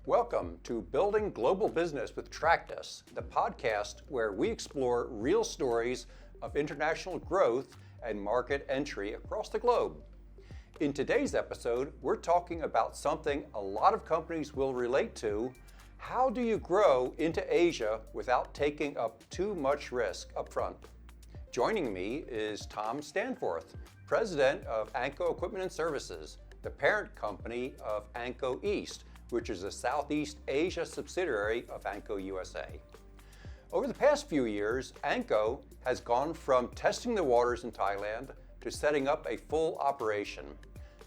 Welcome to Building Global Business with Tractus, the podcast where we explore real stories of international growth and market entry across the globe. In today's episode, we're talking about something a lot of companies will relate to. How do you grow into Asia without taking up too much risk up front? Joining me is Tom Stanforth, President of Anco Equipment and Services, the parent company of Anco East, which is a Southeast Asia subsidiary of Anco USA. Over the past few years, Anco has gone from testing the waters in Thailand to setting up a full operation.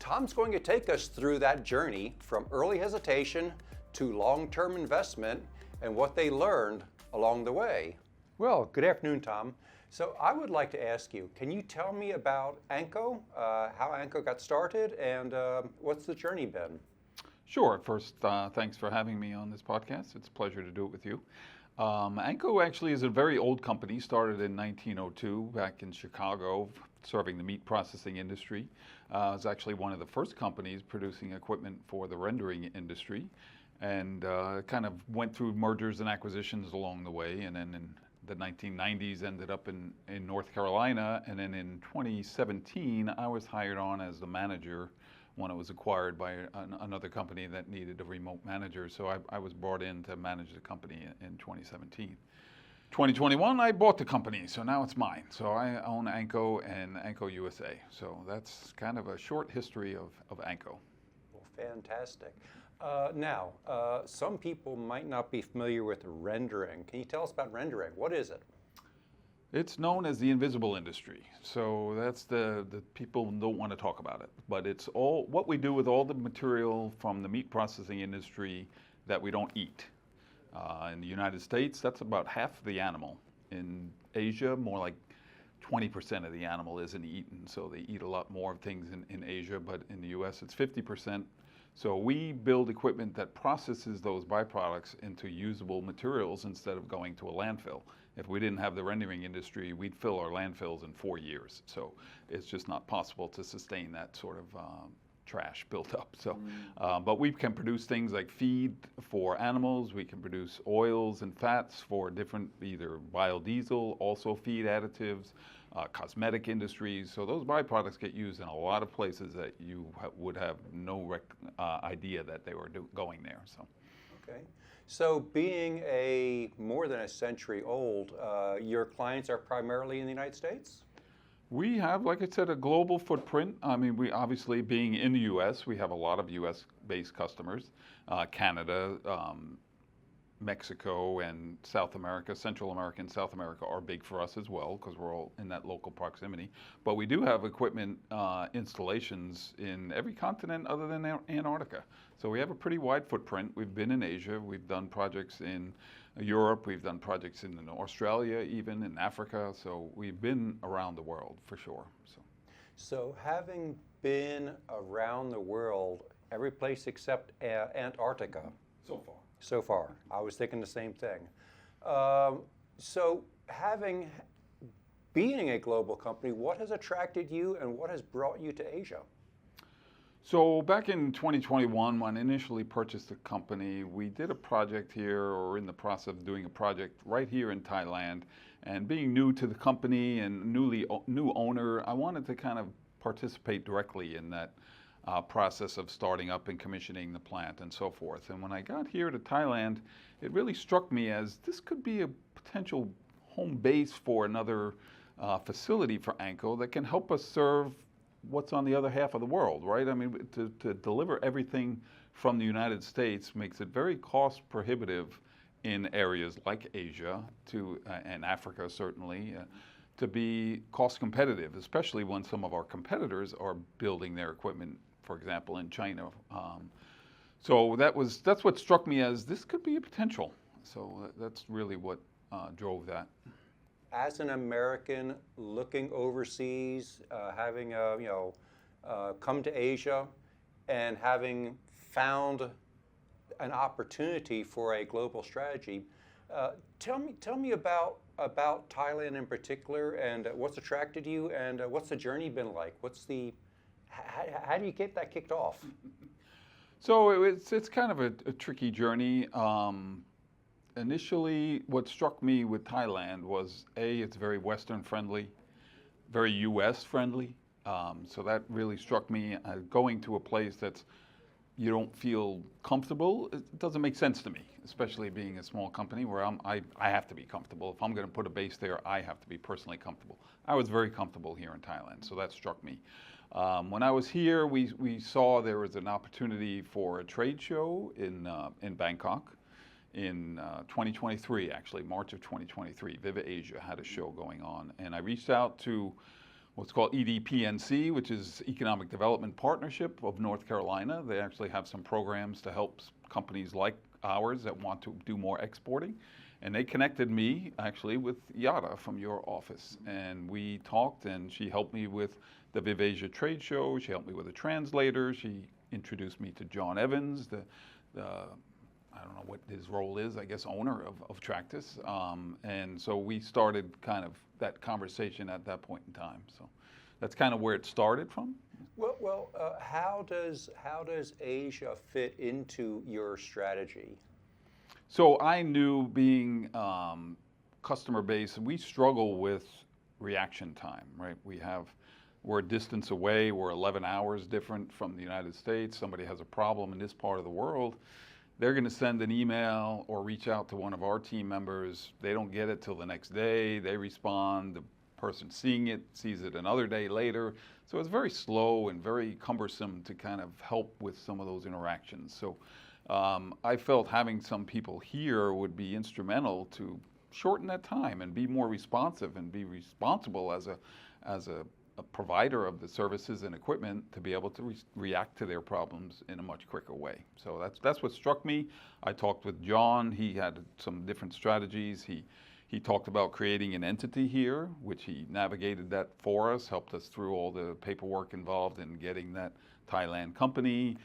Tom's going to take us through that journey from early hesitation to long-term investment and what they learned along the way. Well, good afternoon, Tom. So I would like to ask you, can you tell me about Anco, how Anco got started, and what's the journey been? Sure. First, thanks for having me on this podcast. It's a pleasure to do it with you. Anco actually is a very old company, started in 1902 back in Chicago, serving the meat processing industry. It was actually one of the first companies producing equipment for the rendering industry, and kind of went through mergers and acquisitions along the way, and then in the 1990s ended up in North Carolina, and then in 2017 I was hired on as the manager when it was acquired by another company that needed a remote manager. So I was brought in to manage the company in 2017. 2021, I bought the company, so now it's mine. So I own Anco and Anco USA. So that's kind of a short history of Anco. Well, fantastic. Now, some people might not be familiar with rendering. Can you tell us about rendering? What is it? It's known as the invisible industry. So that's the people don't want to talk about it. But it's all what we do with all the material from the meat processing industry that we don't eat. In the United States, that's about half the animal. In Asia, more like 20% of the animal isn't eaten. So they eat a lot more things in Asia, but in the US, it's 50%. So we build equipment that processes those byproducts into usable materials instead of going to a landfill. If we didn't have the rendering industry, we'd fill our landfills in 4 years. So it's just not possible to sustain that sort of trash built up. So, but we can produce things like feed for animals. We can produce oils and fats for different, either biodiesel, also feed additives, cosmetic industries. So those byproducts get used in a lot of places that you would have no idea that they were going there. So. Okay. So being more than a century old, your clients are primarily in the United States? We have, like I said, a global footprint. I mean, we obviously, being in the U.S., we have a lot of U.S.-based customers. Canada, Mexico, and South America, Central America and South America are big for us as well because we're all in that local proximity. But we do have equipment installations in every continent other than Antarctica. So we have a pretty wide footprint. We've been in Asia. We've done projects in Europe. We've done projects in Australia, even in Africa. So we've been around the world for sure. So having been around the world, every place except Antarctica. So far. I was thinking the same thing. So being a global company, what has attracted you and what has brought you to Asia? So back in 2021, when I initially purchased the company, we did a project here, or in the process of doing a project right here in Thailand. And being new to the company and new owner, I wanted to kind of participate directly in that process of starting up and commissioning the plant and so forth. And when I got here to Thailand, it really struck me as this could be a potential home base for another facility for Anco that can help us serve what's on the other half of the world, right? I mean, to deliver everything from the United States makes it very cost prohibitive in areas like Asia and Africa, certainly, to be cost competitive, especially when some of our competitors are building their equipment, for example, in China. So that's what struck me as this could be a potential. So that's really what drove that. As an American looking overseas, having come to Asia and having found an opportunity for a global strategy, tell me about Thailand in particular, and what's attracted you, and what's the journey been like? How do you get that kicked off? So it's kind of a tricky journey. Initially, what struck me with Thailand was it's very Western friendly, very U.S. friendly. So that really struck me. Going to a place that's you don't feel comfortable, it doesn't make sense to me, especially being a small company where I have to be comfortable. If I'm going to put a base there, I have to be personally comfortable. I was very comfortable here in Thailand, so that struck me. When I was here, we saw there was an opportunity for a trade show in Bangkok in 2023, actually, March of 2023. Viva Asia had a show going on, and I reached out to what's called EDPNC, which is Economic Development Partnership of North Carolina. They actually have some programs to help companies like ours that want to do more exporting. And they connected me actually with Yada from your office. And we talked, and she helped me with the Viva Asia trade show. She helped me with a translator. She introduced me to John Evans, the I don't know what his role is, I guess owner of Tractus. And so we started kind of that conversation at that point in time. So that's kind of where it started from. How does Asia fit into your strategy? So I knew being customer base, we struggle with reaction time, right? We're a distance away, we're 11 hours different from the United States. Somebody has a problem in this part of the world, they're going to send an email or reach out to one of our team members. They don't get it till the next day. They respond. The person seeing it sees it another day later. So it's very slow and very cumbersome to kind of help with some of those interactions. So I felt having some people here would be instrumental to shorten that time and be more responsive and be responsible as a provider of the services and equipment to be able to react to their problems in a much quicker way. So that's what struck me. I talked with John. He had some different strategies. He talked about creating an entity here, which he navigated that for us, helped us through all the paperwork involved in getting that Thailand company,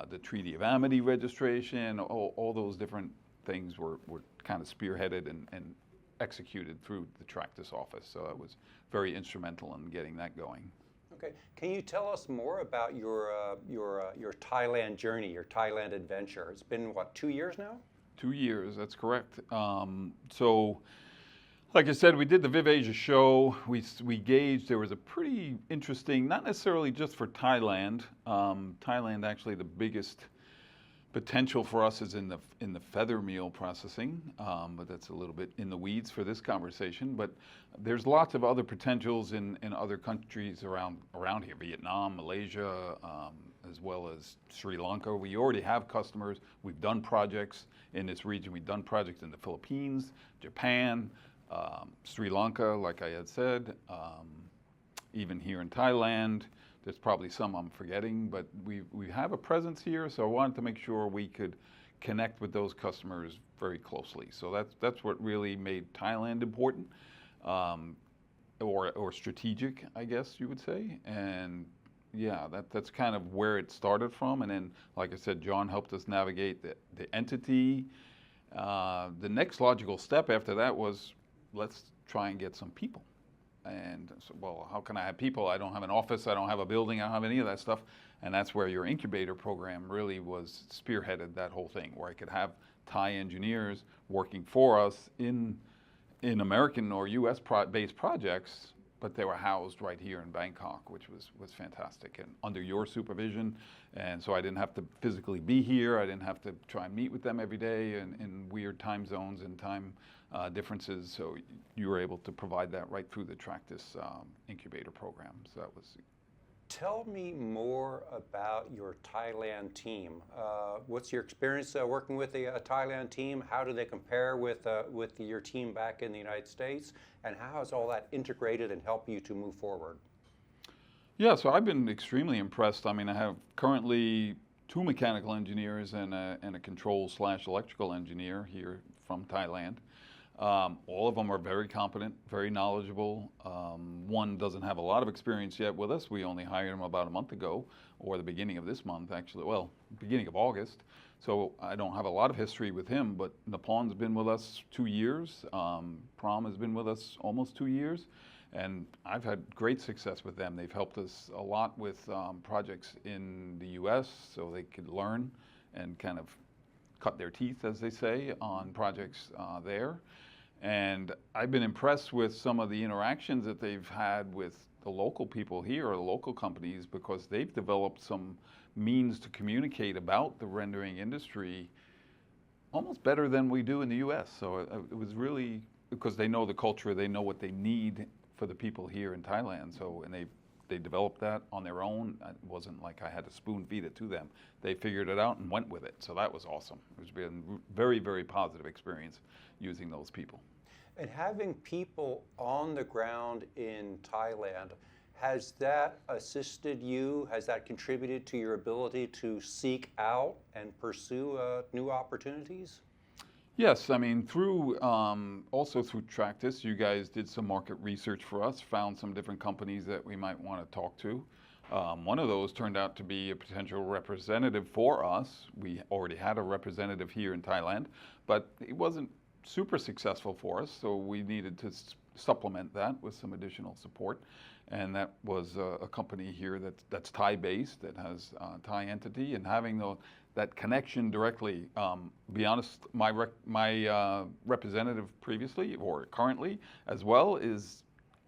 the Treaty of Amity registration, all those different things were kind of spearheaded and executed through the Tractus office. So it was very instrumental in getting that going. Okay, can you tell us more about your Thailand journey, your Thailand adventure? It's been what, 2 years now? 2 years, that's correct. So, like I said, we did the Viva Asia show. We gauged there was a pretty interesting, not necessarily just for Thailand. Thailand actually the biggest potential for us is in the feather meal processing, but that's a little bit in the weeds for this conversation. But there's lots of other potentials in other countries around here, Vietnam, Malaysia, as well as Sri Lanka. We already have customers. We've done projects in this region. We've done projects in the Philippines, Japan, Sri Lanka, like I had said, even here in Thailand. There's probably some I'm forgetting, but we have a presence here, so I wanted to make sure we could connect with those customers very closely. So that's what really made Thailand important, or strategic, I guess you would say. And yeah, that's kind of where it started from. And then, like I said, John helped us navigate the entity. The next logical step after that was, let's try and get some people. And so, well, how can I have people? I don't have an office, I don't have a building, I don't have any of that stuff. And that's where your incubator program really was spearheaded, that whole thing, where I could have Thai engineers working for us in American or US based projects, but they were housed right here in Bangkok, which was fantastic, and under your supervision. And so I didn't have to physically be here. I didn't have to try and meet with them every day in weird time zones and time differences. So you were able to provide that right through the Tractus incubator program. So that was. Tell me more about your Thailand team. What's your experience working with the Thailand team? How do they compare with your team back in the United States? And how has all that integrated and helped you to move forward? Yeah, so I've been extremely impressed. I mean, I have currently 2 mechanical engineers and a control/electrical engineer here from Thailand. All of them are very competent, very knowledgeable. One doesn't have a lot of experience yet with us. We only hired him about a month ago, or the beginning of this month, actually. Well, beginning of August. So I don't have a lot of history with him, but Napon's been with us 2 years. Pram has been with us almost 2 years. And I've had great success with them. They've helped us a lot with projects in the US so they could learn and kind of cut their teeth, as they say, on projects there. And I've been impressed with some of the interactions that they've had with the local people here or the local companies, because they've developed some means to communicate about the rendering industry almost better than we do in the US. So it was really because they know the culture, they know what they need for the people here in Thailand. So, and they developed that on their own. It wasn't like I had to spoon feed it to them. They figured it out and went with it. So that was awesome. It's been a very, very positive experience using those people. And having people on the ground in Thailand, has that assisted you? Has that contributed to your ability to seek out and pursue new opportunities? Yes, I mean, also through Tractus, you guys did some market research for us, found some different companies that we might want to talk to. One of those turned out to be a potential representative for us. We already had a representative here in Thailand, but it wasn't super successful for us, so we needed to supplement that with some additional support. And that was a company here that's Thai-based, that has a Thai entity, and having that connection directly. Be honest, my representative previously or currently as well is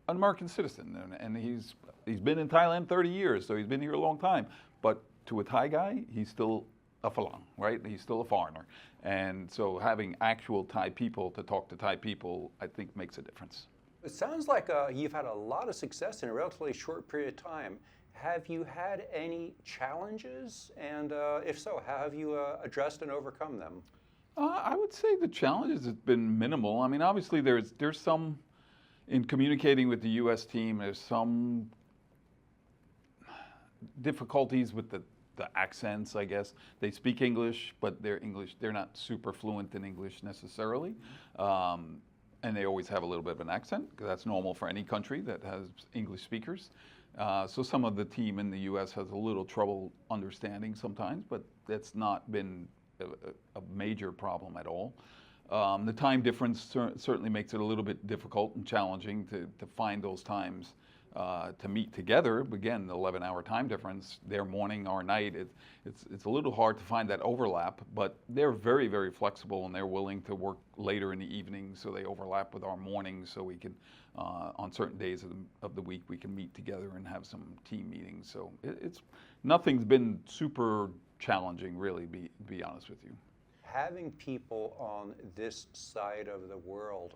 an American citizen, and he's been in Thailand 30 years, so he's been here a long time. But to a Thai guy, he's still a Falang, right? He's still a foreigner. And so having actual Thai people to talk to Thai people, I think makes a difference. It sounds like you've had a lot of success in a relatively short period of time. Have you had any challenges? And if so, how have you addressed and overcome them? I would say the challenges have been minimal. I mean, obviously there's some, in communicating with the U.S. team, there's some difficulties with the accents, I guess. They speak English, but they're not super fluent in English necessarily. And they always have a little bit of an accent, because that's normal for any country that has English speakers. So some of the team in the U.S. has a little trouble understanding sometimes, but that's not been a major problem at all. The time difference certainly makes it a little bit difficult and challenging to find those times to meet together. Again, the 11-hour time difference, their morning, our night, it's a little hard to find that overlap, but they're very, very flexible, and they're willing to work later in the evening, so they overlap with our mornings, so we can, on certain days of the week, we can meet together and have some team meetings. So nothing's been super challenging, really, be honest with you. Having people on this side of the world,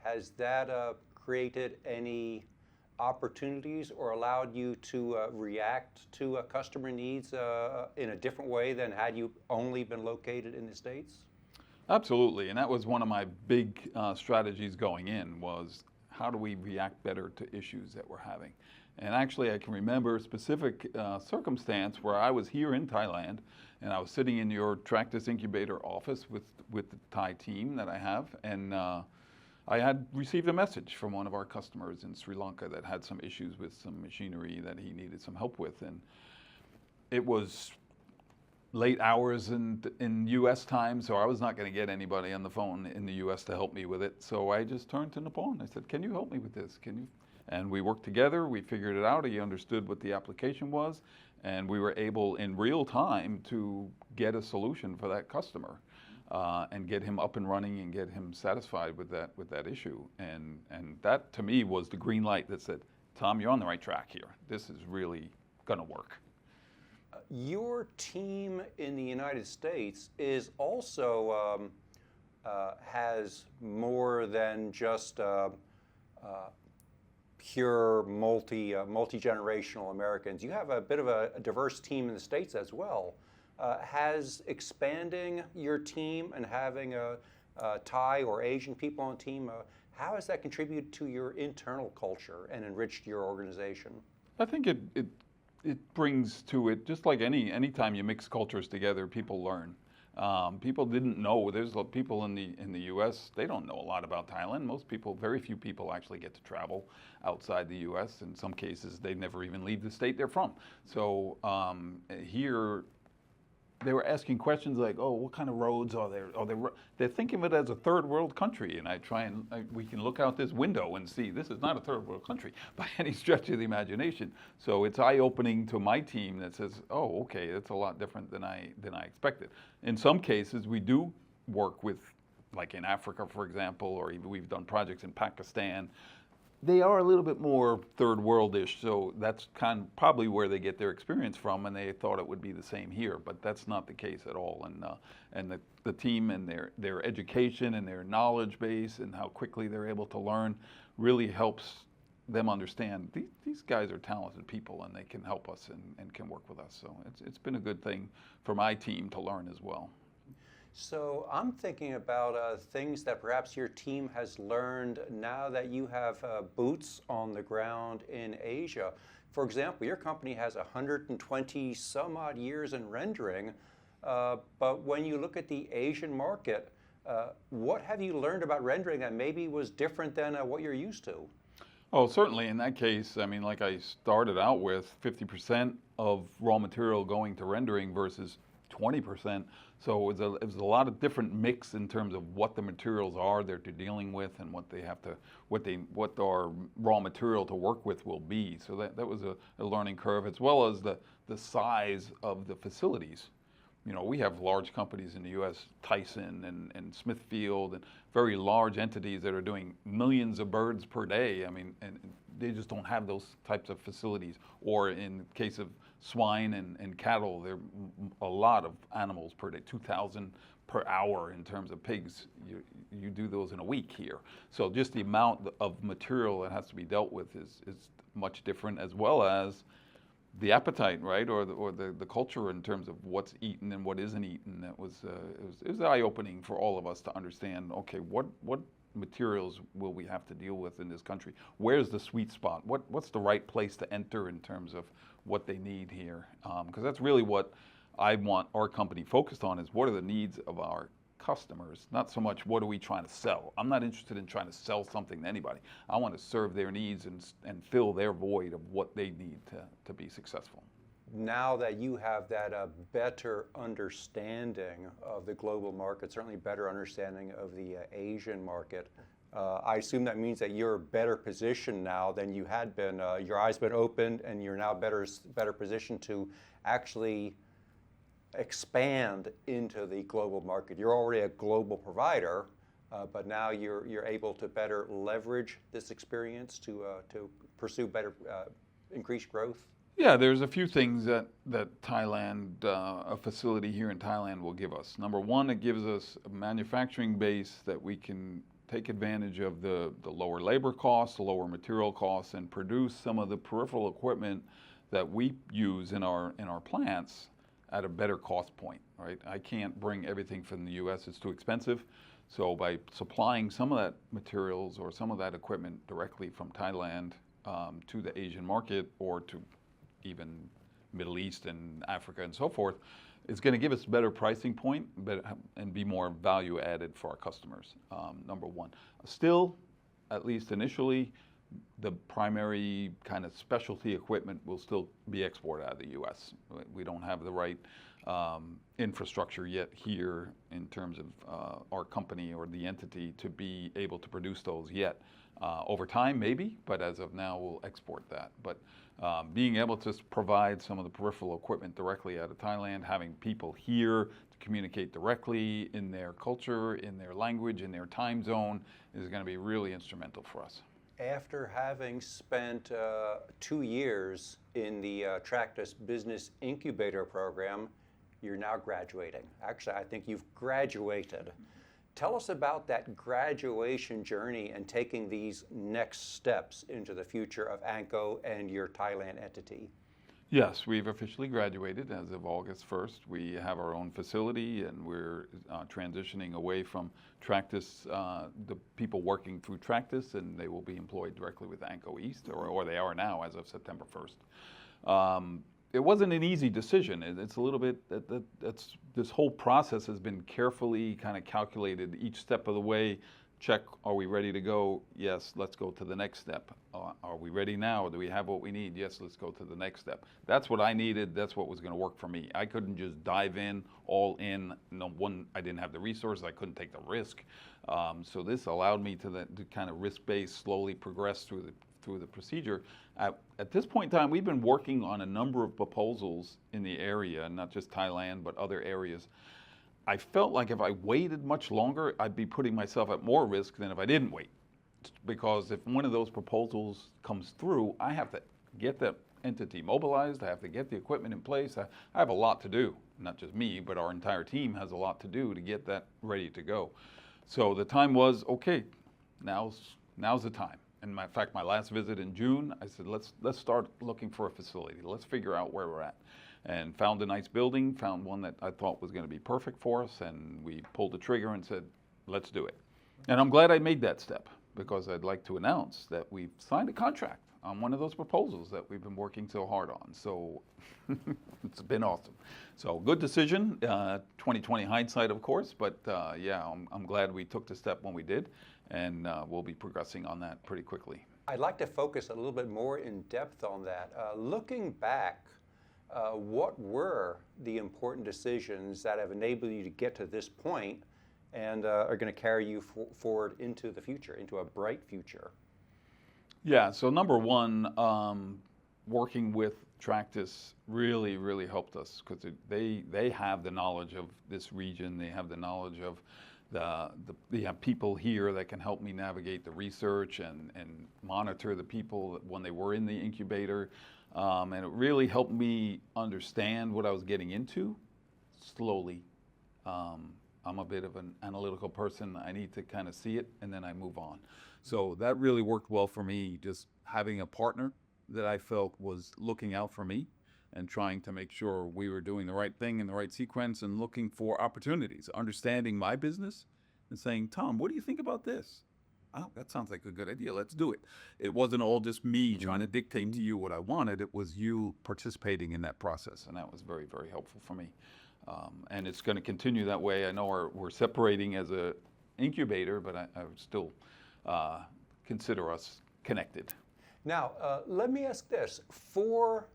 has that created any opportunities or allowed you to react to customer needs in a different way than had you only been located in the States? Absolutely, and that was one of my big strategies going in, was how do we react better to issues that we're having. And actually I can remember a specific circumstance where I was here in Thailand, and I was sitting in your Tractus Incubator office with the Thai team that I have, and I had received a message from one of our customers in Sri Lanka that had some issues with some machinery that he needed some help with. And it was late hours in U.S. time, so I was not going to get anybody on the phone in the U.S. to help me with it. So I just turned to Nippon. I said, "Can you help me with this? Can you?" And we worked together. We figured it out. He understood what the application was, and we were able in real time to get a solution for that customer. And get him up and running and get him satisfied with that issue. And that, to me, was the green light that said, "Tom, you're on the right track here. This is really going to work." Your team in the United States is also has more than just pure multi-generational Americans. You have a bit of a diverse team in the States as well. Has expanding your team and having a Thai or Asian people on the team, how has that contributed to your internal culture and enriched your organization? I think it brings to it, just like any time you mix cultures together, people learn. People didn't know. There's people in the U.S., they don't know a lot about Thailand. Very few people actually get to travel outside the U.S. In some cases, they never even leave the state they're from. So here, they were asking questions like, "Oh, what kind of roads are there? They're thinking of it as a third world country." And we can look out this window and see this is not a third world country by any stretch of the imagination. So it's eye-opening to my team that says, "Oh, okay, that's a lot different than I expected." In some cases, we do work with, like in Africa, for example, or even we've done projects in Pakistan. They are a little bit more third world-ish, so that's probably where they get their experience from, and they thought it would be the same here, but that's not the case at all. And the team and their education and their knowledge base and how quickly they're able to learn really helps them understand these guys are talented people and they can help us and can work with us. So it's been a good thing for my team to learn as well. So I'm thinking about things that perhaps your team has learned now that you have boots on the ground in Asia. For example, your company has 120 some odd years in rendering, but when you look at the Asian market, what have you learned about rendering that maybe was different than what you're used to? Oh, certainly in that case, I mean, like I started out with 50% of raw material going to rendering versus 20%. So it was a lot of different mix in terms of what the materials are that they're dealing with and what our raw material to work with will be. So that was a learning curve, as well as the size of the facilities. You know, we have large companies in the U.S., Tyson and Smithfield, and very large entities that are doing millions of birds per day. I mean, and they just don't have those types of facilities. Or in case of swine and cattle, there are a lot of animals per day, 2,000 per hour in terms of pigs. You do those in a week here. So just the amount of material that has to be dealt with is much different, as well as the appetite, right, or the culture in terms of what's eaten and what isn't eaten. It was eye-opening for all of us to understand. Okay, what materials will we have to deal with in this country? Where's the sweet spot? What's the right place to enter in terms of what they need here? Because that's really what I want our company focused on, is what are the needs of our customers, not so much what are we trying to sell. I'm not interested in trying to sell something to anybody. I want to serve their needs and fill their void of what they need to be successful. Now that you have that better understanding of the global market, certainly better understanding of the Asian market, I assume that means that you're better positioned now than you had been. Your eyes been opened and you're now better positioned to actually expand into the global market. You're already a global provider, but now you're able to better leverage this experience to pursue better increased growth. Yeah, there's a few things that Thailand, a facility here in Thailand, will give us. Number one, it gives us a manufacturing base that we can take advantage of the lower labor costs, the lower material costs, and produce some of the peripheral equipment that we use in our plants at a better cost point, right? I can't bring everything from the U.S., it's too expensive. So by supplying some of that materials or some of that equipment directly from Thailand to the Asian market, or to even Middle East and Africa and so forth, it's going to give us a better pricing point and be more value added for our customers, number one. Still, at least initially, the primary kind of specialty equipment will still be exported out of the U.S. We don't have the right infrastructure yet here in terms of our company or the entity to be able to produce those yet. Over time, maybe, but as of now, we'll export that. But being able to provide some of the peripheral equipment directly out of Thailand, having people here to communicate directly in their culture, in their language, in their time zone, is going to be really instrumental for us. After having spent 2 years in the Tractus Business Incubator program, you're now graduating. Actually, I think you've graduated. Tell us about that graduation journey and taking these next steps into the future of Anco and your Thailand entity. Yes, we've officially graduated as of August 1st. We have our own facility, and we're transitioning away from Tractus, the people working through Tractus, and they will be employed directly with Anco East, or they are now as of September 1st. It wasn't an easy decision. It's a little bit, this whole process has been carefully kind of calculated each step of the way, check, are we ready to go? Yes, let's go to the next step. Are we ready now? Do we have what we need? Yes, let's go to the next step. That's what I needed. That's what was going to work for me. I couldn't just dive in, all in. No one, I didn't have the resources. I couldn't take the risk. So this allowed me to kind of risk-based, slowly progress through the procedure. At this point in time, we've been working on a number of proposals in the area, not just Thailand, but other areas. I felt like if I waited much longer, I'd be putting myself at more risk than if I didn't wait. Because if one of those proposals comes through, I have to get that entity mobilized, I have to get the equipment in place. I have a lot to do, not just me, but our entire team has a lot to do to get that ready to go. So the time was, okay, now's the time. And in fact, my last visit in June, I said, let's start looking for a facility. Let's figure out where we're at. And found a nice building, found one that I thought was going to be perfect for us, and we pulled the trigger and said, let's do it. And I'm glad I made that step, because I'd like to announce that we've signed a contract on one of those proposals that we've been working so hard on. So it's been awesome. So good decision, 2020 hindsight, of course, but yeah, I'm glad we took the step when we did, and we'll be progressing on that pretty quickly. I'd like to focus a little bit more in depth on that. Looking back, what were the important decisions that have enabled you to get to this point and are going to carry you forward into the future, into a bright future? Yeah, so number one, working with Tractus really, really helped us, because they have the knowledge of this region. They have the knowledge of they have people here that can help me navigate the research and monitor the people when they were in the incubator. And it really helped me understand what I was getting into slowly. I'm a bit of an analytical person. I need to kind of see it, and then I move on. So that really worked well for me, just having a partner that I felt was looking out for me and trying to make sure we were doing the right thing in the right sequence and looking for opportunities, understanding my business and saying, Tom, what do you think about this? Oh, that sounds like a good idea. Let's do it. It wasn't all just me trying to dictate to you what I wanted. It was you participating in that process, and that was very, very helpful for me. And it's going to continue that way. I know we're separating as an incubator, but I would still consider us connected. Now, let me ask this. For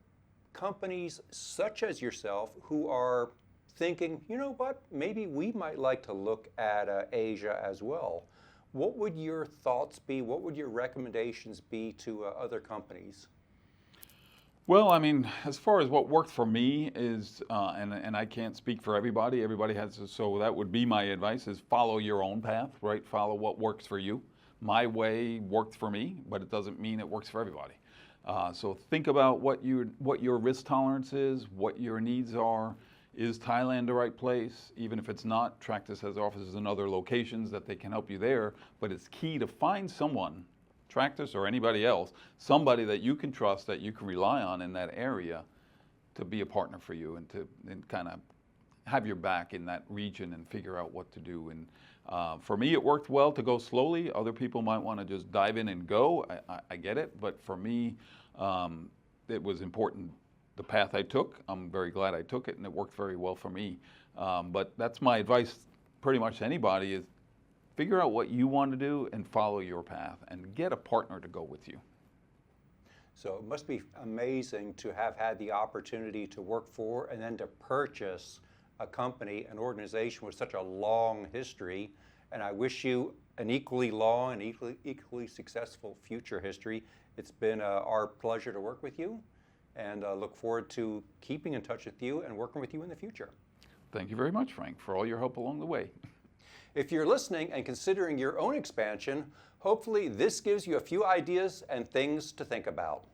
companies such as yourself who are thinking, you know what, maybe we might like to look at Asia as well, what would your thoughts be? What would your recommendations be to other companies? Well, I mean, as far as what worked for me is, and I can't speak for everybody. Everybody has, so that would be my advice: is follow your own path, right? Follow what works for you. My way worked for me, but it doesn't mean it works for everybody. So think about what your risk tolerance is, what your needs are. Is Thailand the right place? Even if it's not, Tractus has offices in other locations that they can help you there. But it's key to find someone, Tractus or anybody else, somebody that you can trust, that you can rely on in that area to be a partner for you and kind of have your back in that region and figure out what to do. And for me, it worked well to go slowly. Other people might want to just dive in and go. I get it. But for me, it was important. The path I took, I'm very glad I took it, and it worked very well for me. But that's my advice pretty much to anybody, is figure out what you want to do and follow your path and get a partner to go with you. So it must be amazing to have had the opportunity to work for and then to purchase a company, an organization with such a long history. And I wish you an equally long and equally successful future history. It's been our pleasure to work with you, and look forward to keeping in touch with you and working with you in the future. Thank you very much, Frank, for all your help along the way. If you're listening and considering your own expansion, hopefully this gives you a few ideas and things to think about.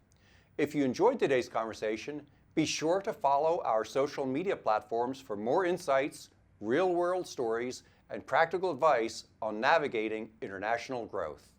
If you enjoyed today's conversation, be sure to follow our social media platforms for more insights, real-world stories, and practical advice on navigating international growth.